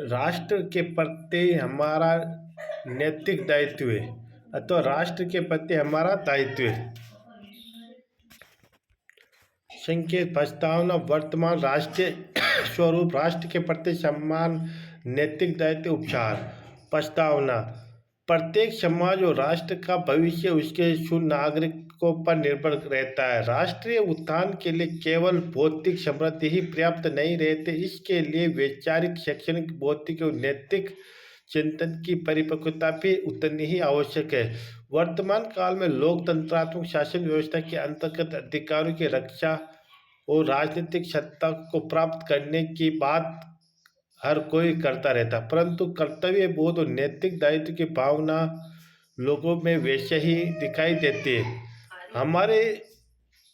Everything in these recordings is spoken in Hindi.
राष्ट्र के प्रति हमारा नैतिक दायित्व है अथवा राष्ट्र के प्रति हमारा दायित्व है। संकेत प्रस्तावना वर्तमान राष्ट्रीय स्वरूप राष्ट्र के प्रति सम्मान नैतिक दायित्व उपचार। प्रस्तावना प्रत्येक समाज और राष्ट्र का भविष्य उसके सुनागरिकों पर निर्भर रहता है। राष्ट्रीय उत्थान के लिए केवल भौतिक समृद्धि ही पर्याप्त नहीं रहते, इसके लिए वैचारिक, शैक्षणिक, बौद्धिक और नैतिक चिंतन की परिपक्वता भी उतनी ही आवश्यक है। वर्तमान काल में लोकतंत्रात्मक शासन व्यवस्था के अंतर्गत अधिकारों की रक्षा और राजनीतिक सत्ता को प्राप्त करने की बात हर कोई करता रहता, परंतु कर्तव्य बोध और नैतिक दायित्व की भावना लोगों में वैसे ही दिखाई देती है। हमारे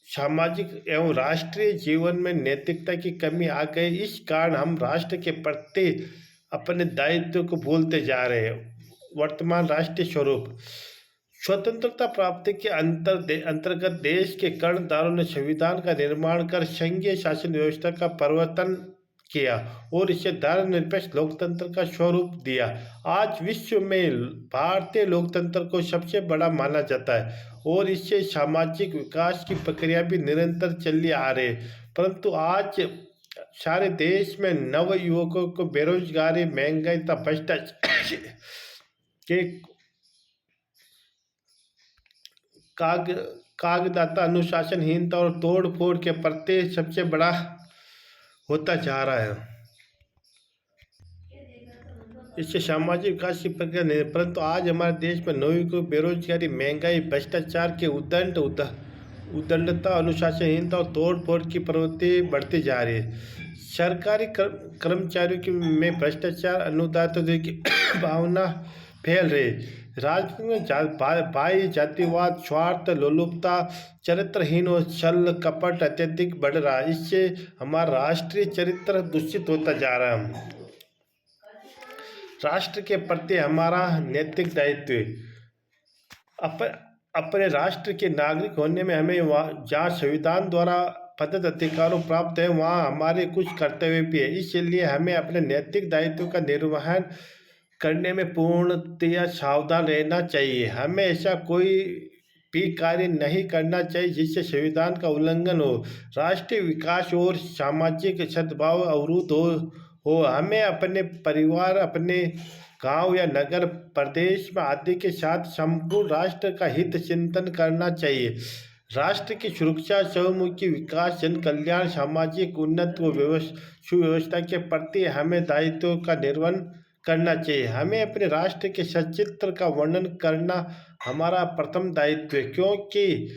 सामाजिक एवं राष्ट्रीय जीवन में नैतिकता की कमी आ गई, इस कारण हम राष्ट्र के प्रति अपने दायित्व को भूलते जा रहे हैं। वर्तमान राष्ट्रीय स्वरूप स्वतंत्रता प्राप्ति के अंतर्गत देश के कर्णधारों ने संविधान का निर्माण कर संघीय शासन व्यवस्था का परिवर्तन किया और इसे धर्मनिरपेक्ष लोकतंत्र का स्वरूप दिया। आज विश्व में भारतीय लोकतंत्र को सबसे बड़ा माना जाता है और इससे सामाजिक विकास की प्रक्रिया भी निरंतर चली आ रही है। परंतु आज सारे देश में नव युवकों को बेरोजगारी, महंगाई तथा भ्रष्टाचार के कागदाता अनुशासनहीनता और तोड़ फोड़ के प्रति सबसे बड़ा होता जा रहा है। इससे सामाजिक विकास की प्रक्रिया नहीं, परंतु आज हमारे देश में नौयुवकों बेरोजगारी, महंगाई, भ्रष्टाचार के उद्दंडता, अनुशासनहीनता और तोड़ फोड़ की प्रवृत्ति बढ़ती जा रही है। सरकारी कर्मचारियों में भ्रष्टाचार, अनुदातों की भावना फैल रही। राजनीति में भाई जातिवाद, स्वार्थ, लोलुपता, चरित्रहीन और छल कपट अत्यधिक बढ़ रहा है। इससे हमारा राष्ट्रीय चरित्र दूषित होता जा रहा है। राष्ट्र के प्रति हमारा नैतिक दायित्व अपने राष्ट्र के नागरिक होने में हमें जहाँ संविधान द्वारा प्रदत्त अधिकारों प्राप्त है, वहाँ हमारे कुछ कर्तव्य भी है। इसलिए हमें अपने नैतिक दायित्व का निर्वहन करने में पूर्णतया सावधान रहना चाहिए। हमें ऐसा कोई भी कार्य नहीं करना चाहिए जिससे संविधान का उल्लंघन हो, राष्ट्रीय विकास और सामाजिक सद्भाव अवरुद्ध हो। हमें अपने परिवार, अपने गांव या नगर प्रदेश में आदि के साथ संपूर्ण राष्ट्र का हित चिंतन करना चाहिए। राष्ट्र की सुरक्षा, सर्वमुखी विकास, जन कल्याण, सामाजिक उन्नति व सुव्यवस्था के प्रति हमें दायित्व का निर्वहन करना चाहिए। हमें अपने राष्ट्र के सचित्र का वर्णन करना हमारा प्रथम दायित्व है, क्योंकि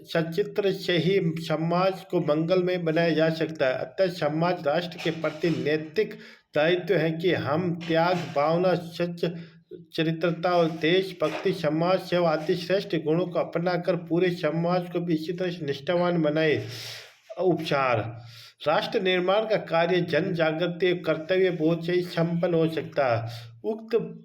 सचित्र से ही समाज को मंगलमय बनाया जा सकता है। अतः समाज राष्ट्र के प्रति नैतिक दायित्व है कि हम त्याग भावना, सच चरित्रता और देशभक्ति, समाज सेवा आदि श्रेष्ठ गुणों को अपनाकर पूरे समाज को भी इसी तरह से निष्ठावान बनाए। उपचार राष्ट्र निर्माण का कार्य जन जागृति कर्तव्य बोध से ही संपन्न हो सकता है। उक्त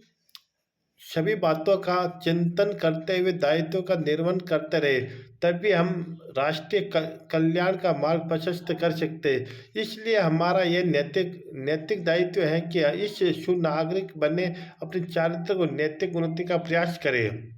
सभी बातों का चिंतन करते हुए दायित्व का निर्वहन करते रहे, तभी हम राष्ट्रीय कल्याण का मार्ग प्रशस्त कर सकते हैं। इसलिए हमारा यह नैतिक दायित्व है कि इस सुनागरिक बने, अपने चारित्र को नैतिक उन्नति का प्रयास करें।